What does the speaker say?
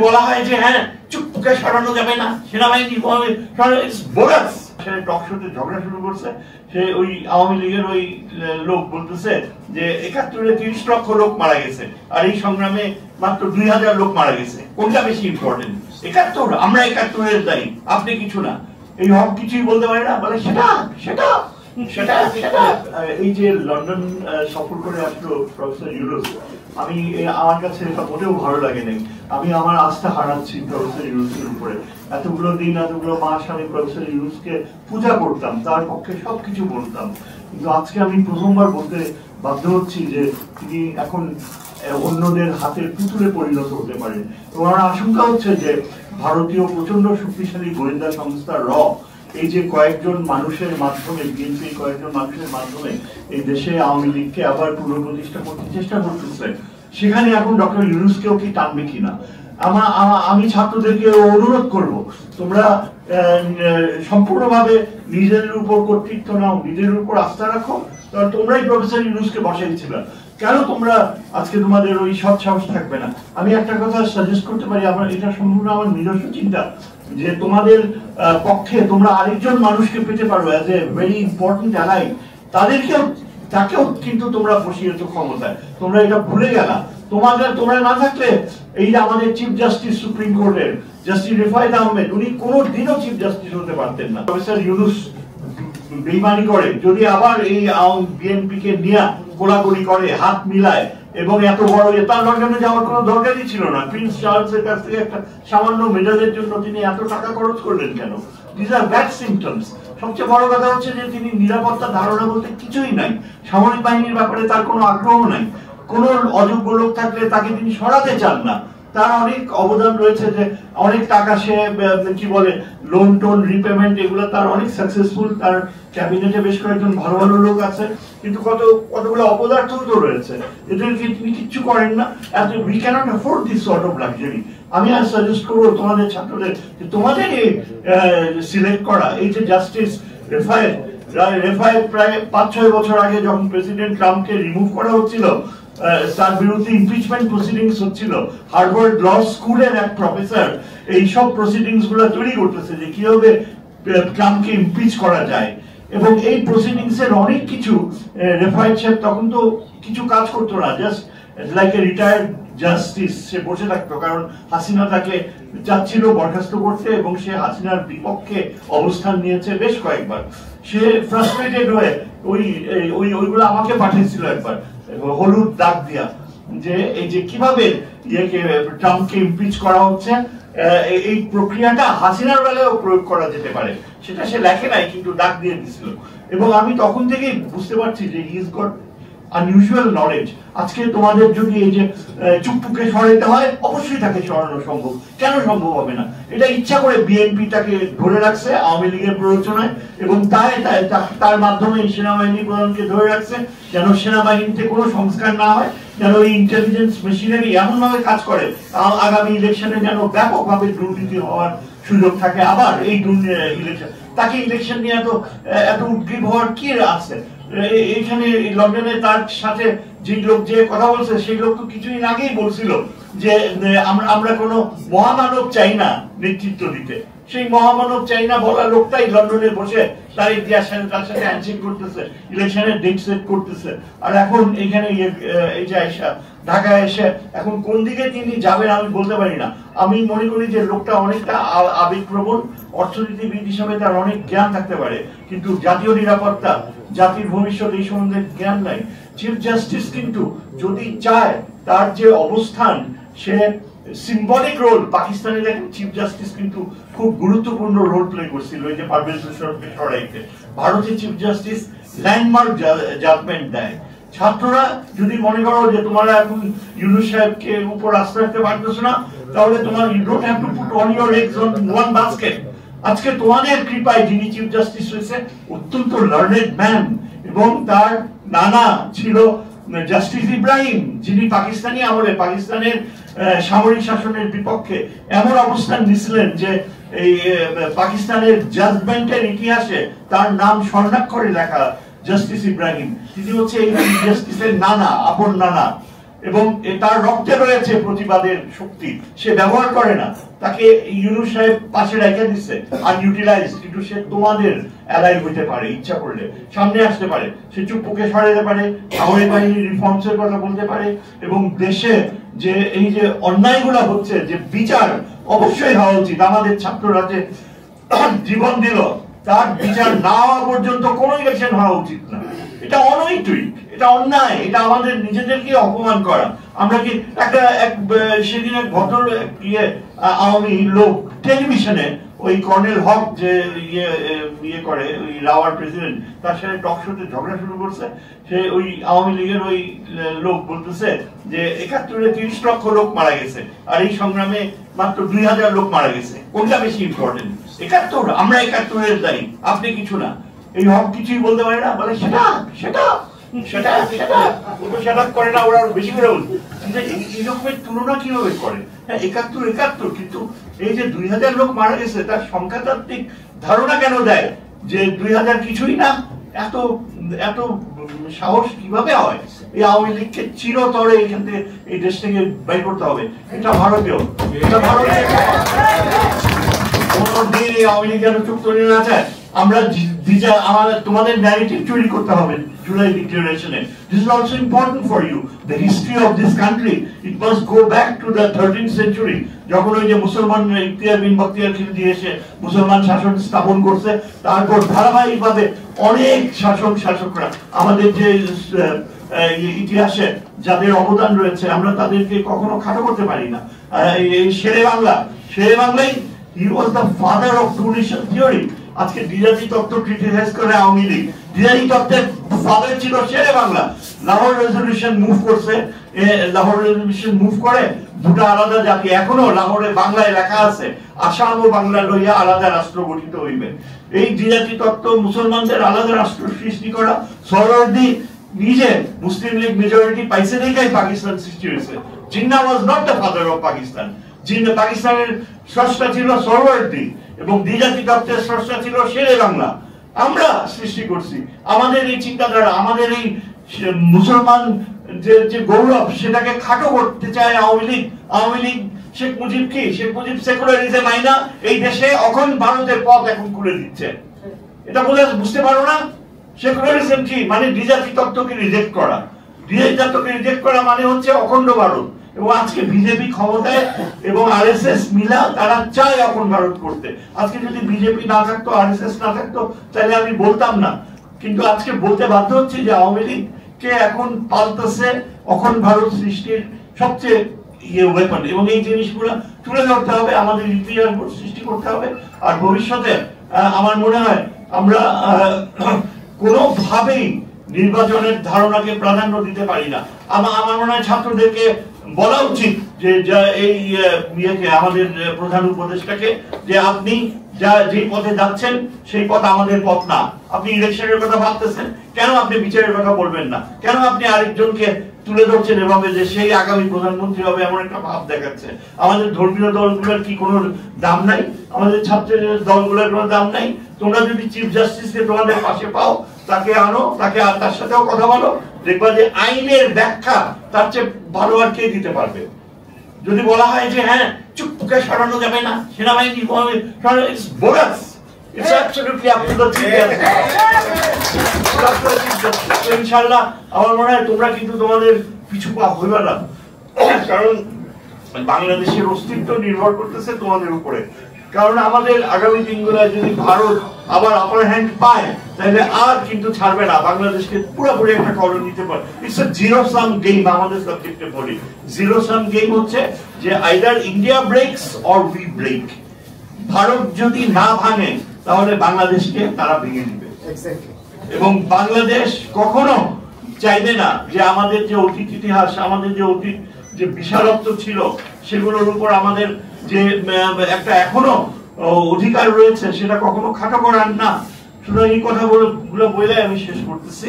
বলা হয় যে হ্যাঁ চুপকে সরানো যাবে না, সেনাবাহিনী বোগাস। সে টক শোতে ঝগড়া শুরু করছে, সে ওই আওয়ামী লীগের ওই লোক বলতেছে যে ৭১-এ ৩০ লক্ষ লোক মারা গেছে আর এই সংগ্রামে মাত্র ২,০০০ লোক মারা গেছে, কোনটা বেশি ইম্পর্টেন্ট? ৭১, আমরা ৭১-এর দায়ী, আপনি কিছু না। এই হক কিছুই বলতে পারে না, বলে সেটা সেটা সেটা সেটা। এই যে লন্ডন সফর করে আসলো প্রফেসর ইউনুস, আমি আমার কাছে এটা মোটেও ভালো লাগে নাই। আমি আমার আস্থা হারাচ্ছি প্রফেসর ইউনুসের উপরে। এতগুলো দিন এতগুলো মাস আমি প্রফেসর ইউনুসকে পূজা করতাম, তার পক্ষে সবকিছু বলতাম, কিন্তু আজকে আমি প্রথমবার বলতে বাধ্য হচ্ছি যে তিনি এখন অন্যদের হাতের পুতুলে পরিণত হতে পারেন। এবং আমার আশঙ্কা হচ্ছে যে ভারতীয় প্রচন্ড শক্তিশালী গোয়েন্দা সংস্থা র এই যে কয়েকজন মানুষের মাধ্যমে, বিএনপি কয়েকজন মানুষের মাধ্যমে এই দেশে আওয়ামী লীগকে আবার পুনঃপ্রতিষ্ঠা করতে চেষ্টা করতেছে, সেখানে এখন ডক্টর ইউনুসকেও কি টানবে কিনা। আমি ছাত্রদেরকে অনুরোধ করব, তোমরা সম্পূর্ণভাবে নিজেদের উপর কর্তৃত্ব নাও, নিজের উপর আস্থা রাখো। তোমরাই প্রফেসর ইউনুসকে বসাইছিল, কেন তোমরা আজকে তোমাদের ওই সৎ সাহস থাকবে না? আমি একটা কথা সাজেস্ট করতে পারি, আমার এটা সম্পূর্ণ আমার নিজস্ব চিন্তা, যে তোমাদের পক্ষে তোমরা আরেকজন মানুষকে পেতে পারো as a very important ally, তাকেও কিন্তু তোমরা বসিয়েছো ক্ষমতায়, তোমরা এটা ভুলে গেলা। তোমরা না থাকলে এই যে আমাদের চিফ জাস্টিস সুপ্রিম কোর্টের জাস্টিস রিফায়েত আহমেদ, উনি কোনোদিনও চিফ জাস্টিস হতে পারতেন না। প্রফেসর ইউনুস বেইমানি করে যদি আবার এই বিএনপি কে নিয়ে গোলাগুলি করে, হাত মিলায়, এবং এত বড় তার লন্ডনে যাওয়ার কোনো দরকারই ছিল না। প্রিন্স চার্লসের কাছ থেকে একটা সামান্য মেডালের জন্য তিনি এত টাকা খরচ করলেন কেন? This are bad symptoms. সবচেয়ে বড় কথা হচ্ছে যে তিনি নিরাপত্তা ধারণা বলতে কিছুই নাই, সামরিক বাহিনীর ব্যাপারে তার কোনো আগ্রহ নাই, কোনো অযোগ্য লোক থাকলে তাকে তিনি সরাতে চান না। তার অনেক অবদান রয়েছে, যে অনেক টাকা সে কি বলে লোন টোন রিপেমেন্ট, এগুলো তার অনেক সাকসেসফুল, তার ক্যাবিনেটে বেশ কয়েকজন ভালো ভালো লোক আছে, কিন্তু কতগুলো অপদার্থ তো রয়েছে, এদেরকে তিনি কিচ্ছু করেন না। We can't afford this sort of luxury. আমি আর সাজেস্ট করবো তোমাদের ছাত্রদের, তোমাদের সিলেক্ট করা এই যে জাস্টিস রেফায়েত প্রায় ৫-৬ বছর আগে যখন প্রেসিডেন্ট ট্রাম্পকে রিমুভ করা হচ্ছিল, তার বিরুদ্ধে ইমপিচমেন্ট প্রসিডিংস হচ্ছিল, হার্ভার্ড ল স্কুলের এক প্রফেসর এইসব প্রসিডিংস গুলো তৈরি করতেছে যে কিভাবে ট্রাম্পকে ইমপিচ করা যায়। এবং এই প্রসিডিংস এর অনেক কিছু রেফায়েত সাহেব তখন তো কিছু কাজ করতো না, just like a retired justice সে বসে থাকতো, কারণ হাসিনা তাকে চাচ্ছিল বরখাস্ত করতে এবং সে হাসিনার বিপক্ষে অবস্থান নিয়েছে বেশ কয়েকবার। সে ফ্রাস্ট্রেটেড হয়ে ওইগুলো আমাকে পাঠিয়েছিল একবার হলুদ দাগ দিয়া, যে এই যে কিভাবে ট্রাম্পকে ইমপিচ করা হচ্ছে, এই প্রক্রিয়াটা হাসিনার বেলায়ও প্রয়োগ করা যেতে পারে, সেটা সে লেখে নাই কিন্তু দাগ দিয়ে দিছিল। এবং আমি তখন থেকেই বুঝতে পারছি যে he is goat unusual knowledge. আজকে তোমাদের যদি এই যে চুপ্পুকে সরাইতে হয়, অবশ্যই তাকে সরানো সম্ভব, কেন সম্ভব হবে না? এটা ইচ্ছা করে বিএনপি তাকে ধরে রাখছে আওয়ামী লীগের প্ররোচনায়, এবং তার মাধ্যমে সেনাবাহিনী প্রধানকে ধরে রাখছে, যেন সেনাবাহিনীতে কোনো সংস্কার না হয়, যেন এই ইন্টেলিজেন্স মেশিনারি এমন ভাবে কাজ করে আগামী ইলেকশনে যেন ব্যাপকভাবে দুর্নীতি হওয়ার সুযোগ থাকে। আবার এই ইলেকশন, তাকে ইলেকশন নিয়ে এত উদ্গ্রীব হওয়ার কি আছে? এইখানে লন্ডনে তার সাথে যে লোক যে কথা বলছে, সেই লোক তো কিছুদিন আগেই বলছিল যে আমরা কোনো মহামানব চাই না নেতৃত্ব দিতে। সেই মহামানব চাই না বলা লোকটাই লন্ডনে বসে তার তার সাথে হ্যান্ডশেক করতেছে, ইলেকশনের ডেট সেট করতেছে। আর এখন এইখানে এই যে আয়সা ঢাকায় এসে এখন কোন দিকে তিনি যাবেন আমি বলতে পারি না। আমি মনে করি যে লোকটা অনেকটা আবেগপ্রবণ, অর্থনীতিবিদ হিসাবে তার অনেক জ্ঞান থাকতে পারে, কিন্তু জাতীয় নিরাপত্তা, জাতির ভবিষ্যৎ এই সম্বন্ধে জ্ঞান নাই। চিফ জাস্টিস কিন্তু যদি চায়, তার যে অবস্থান, সে সিম্বলিক রোল, পাকিস্তানে দেখেন চিফ জাস্টিস কিন্তু খুব গুরুত্বপূর্ণ রোল প্লে করছিল এই যে পারভেজ মোশাররফকে সরাইতে। ভারতের চিফ জাস্টিস ল্যান্ডমার্ক জাজমেন্ট দেয়। ছাত্ররা যদি মনে করো যে তোমরা এখন ইউনুস সাহেবকে উপর আস্থা রাখতে পারতেছো না, তাহলে তোমার you don't have to put all your eggs on one basket. আজকে তোমাদের কৃপায় যিনি চিফ জাস্টিস হয়েছে, অত্যন্ত লার্নেড ম্যান, এবং তার নানা ছিল জাস্টিস ইব্রাহিম, যিনি পাকিস্তানি আমলে পাকিস্তানের সামরিক শাসনের বিপক্ষে এমন অবস্থান নিয়েছিলেন যে এই পাকিস্তানের জাজমেন্টের ইতিহাসে তার নাম স্বর্ণাক্ষরে লেখা জাস্টিস ইব্রাহিম। তিনি হচ্ছে এই জাস্টিসের নানা, আপন নানা। এবং তার রক্তে রয়েছে প্রতিবাদের শক্তি, সে ব্যবহার করে না। তাকে ইউনূস সাহেব পাশে রেখে দিচ্ছে আনইউটিলাইজ, কিন্তু সে তোমাদের অ্যালাই হইতে পারে, ইচ্ছা করলে সামনে আসতে পারে, সে চুপকে সরাতে পারে, সামরিক বাহিনী রিফর্মসের কথা বলতে পারে, এবং দেশে যে এই যে অন্যায়গুলো হচ্ছে, যে বিচার অবশ্যই হওয়া উচিত। আমাদের ছাত্ররা যে জীবন দিল, তার বিচার না হওয়া পর্যন্ত কোনো ইলেকশন হওয়া উচিত না। এটা অনৈতিক, এটা অন্যায়, এটা আমাদের নিজেদেরকে অপমান করা। আমরা কি সেদিন এক ভদ্র আওয়ামী লোক টেলিভিশনে ওই কর্নেল হক যে ইয়ে করে, ওই রাওয়ার প্রেসিডেন্ট, তার সাথে টক শোতে ঝগড়া শুরু করছে। সে ওই আওয়ামী লীগের ওই লোক বলতেছে যে ৭১-এ ৩০ লক্ষ লোক মারা গেছে, আর এই সংগ্রামে মাত্র ২০০০ লোক মারা গেছে। কোনটা বেশি ইম্পর্টেন্ট? ৭১, আমরা ৭১-এর দায়ী, আপনি কিছু না। এই হক কিছুই বলতে পারে না, বলে সেটা সেটা সেটা সেটা সেটা করে না, ওরা বেশি করে বলছে। এই রকমের তুলনা কিভাবে করে? হ্যাঁ, ৭১, কিন্তু এই যে ২০০০ লোক মারা গেছে, তার সংখ্যাতাত্ত্বিক ধারণা কেন দেয় যে ২০০০ কিছুই না? এত এত সাহস কিভাবে হয়? এই আওয়ামী লীগকে চিরতরে এখান থেকে, এই দেশ থেকে বাইর করতে হবে। এটা ভারতীয়, এটা ভারতীয় কোনদিন এই আওয়ামী লীগ যেন চুক্তি না চায়। আমরা তোমাদের ন্যারেটিভ চুরি করতে হবে July ডিক্লারেশনে। This is also important for you. The history of this country, it must go back to the 13th century. যখন ওই যে মুসলমানরা ইখতিয়ার বিন বখতিয়ার খিলজি এসে মুসলমান শাসন স্থাপন করছে, তারপর ধারাবাহিকভাবে অনেক শাসকরা আমাদের যে ইতিহাসে যাদের অবদান রয়েছে, আমরা তাদেরকে কখনো খাটো করতে পারি না। এই শেরে বাংলাই he was the father of two nation theory. আজকে দ্বিজাতি তত্ত্ব ক্রিটিসাইজ করে আওয়ামী লীগ, দ্বিজাতি তত্ত্বের ফাদার ছিল শেরে বাংলা। লাহোর রেজলিউশন মুভ করছে, লাহোর রেজলিউশন মুভ করে দুটা আলাদা জাতি, এখনো লাহোরে বাংলায় লেখা আছে আসাম ও বাংলা লইয়া আলাদা রাষ্ট্র গঠিত হইবে। এই দ্বিজাতি তত্ত্ব, মুসলমানদের আলাদা রাষ্ট্র সৃষ্টি করা, সরওয়ার্দী নিজে মুসলিম লীগ মেজরিটি পাইছে দেখেই পাকিস্তান সৃষ্টি হয়েছে। Jinnah was not the father of Pakistan. পাকিস্তানের স্রষ্টা ছিল সরওয়ার্দী এবং দ্বিজাতি তত্ত্বের স্রষ্টা ছিল শেরে বাংলা। আমরা সৃষ্টি করছি আমাদের এই চিন্তাধারা, আমাদের এই মুসলমান যে গৌরব, সেটাকে খাটো করতে চায় আওয়ামী লীগ। আওয়ামী লীগ শেখ মুজিব কি? শেখ মুজিব সেকুলারিজম আইনা এই দেশে অখন ভারতের পথ এখন খুলে দিচ্ছে। এটা বুঝতে পারো না? সেকুলারিজম কি মানে? দ্বিজাতি তত্ত্বকে রিজেক্ট করা। দ্বিজাতি তত্ত্বকে রিজেক্ট করা মানে হচ্ছে অখণ্ড ভারত। এবং আজকে বিজেপি ক্ষমতায় এবং আরএসএস মিলা তারা চায় অখণ্ড ভারত করতে। আজকে যদি বিজেপি না থাকতো, আরএসএস না থাকতো, তাহলে আমি বলতাম না। কিন্তু আজকে বলতে বাধ্য হচ্ছে যে আওয়ামী লীগকে এখন পাল্টাছে অখণ্ড ভারত সৃষ্টির সবচেয়ে ওয়েপন। এবং এই জিনিসগুলো তুলে ধরতে হবে, আমাদের ইতিহাস সৃষ্টি করতে হবে। আর ভবিষ্যতে আমার মনে হয় আমরা কোনোভাবেই নির্বাচনের ধারণাকে প্রাধান্য দিতে পারি না। আমার মনে হয় ছাত্রদেরকে বলা উচিত যে এই আমাদের প্রধান উপদেষ্টাকে যে আপনি যে পথে যাচ্ছেন সেই পথ আমাদের পথ না। আপনি ইলেকশনের কথা ভাবতেছেন, কেন আপনি বিচারের কথা বলবেন না? কেন আপনি আরেকজনকে তুলে ধরছেন এভাবে যে সেই আগামী প্রধানমন্ত্রী হবে, এমন একটা ভাব দেখাচ্ছে? আমাদের ধর্মীয় দলগুলোর কি কোনো দাম নাই? আমাদের ছাত্রের দলগুলোর কোনো দাম নাই? তোমরা যদি চিফ জাস্টিসকে তোমাদের পাশে পাও, তাকে আনো, তার সাথেও কথা বলো, দেখবা যে আইনের ব্যাখ্যা তার চেয়ে ভালো আর কে দিতে পারবে। যদি বলা হয় যে হ্যাঁ চুপকে সরানো যাবে না, সেনাবাহিনী it's bogus, it's absolutely up to the chief justice. ইনশাআল্লাহ আমার মনে হয় তোমরা কিন্তু তোমাদের পিছু পা হইবে না, কারণ বাংলাদেশের অস্তিত্ব নির্ভর করতেছে তোমাদের উপরে। কারণ আমাদের আগামী দিনগুলোয় যদি ভারত আবার আপার হ্যান্ড পায়, তাহলে আর কিন্তু ছাড়বে না, বাংলাদেশকে পুরোপুরি একটা কলম নিতে পারে। It's a zero sum game. আমাদের সাবজেক্টে বলি জিরো সাম গেম হচ্ছে যে either India breaks or we break. Bharat যদি না ভাঙে তাহলে বাংলাদেশকে তারা ভেঙে দিবে। এবং বাংলাদেশ কখনো চাইবে না যে আমাদের যে অতীত ইতিহাস, আমাদের যে অতীত যে বিশালত্ব ছিল, সেগুলোর উপর আমাদের যে একটা এখনো অধিকার রয়েছে, সেটা কখনো খাটো করার না। শুধু এই কথাগুলো বলে আমি শেষ করতেছি।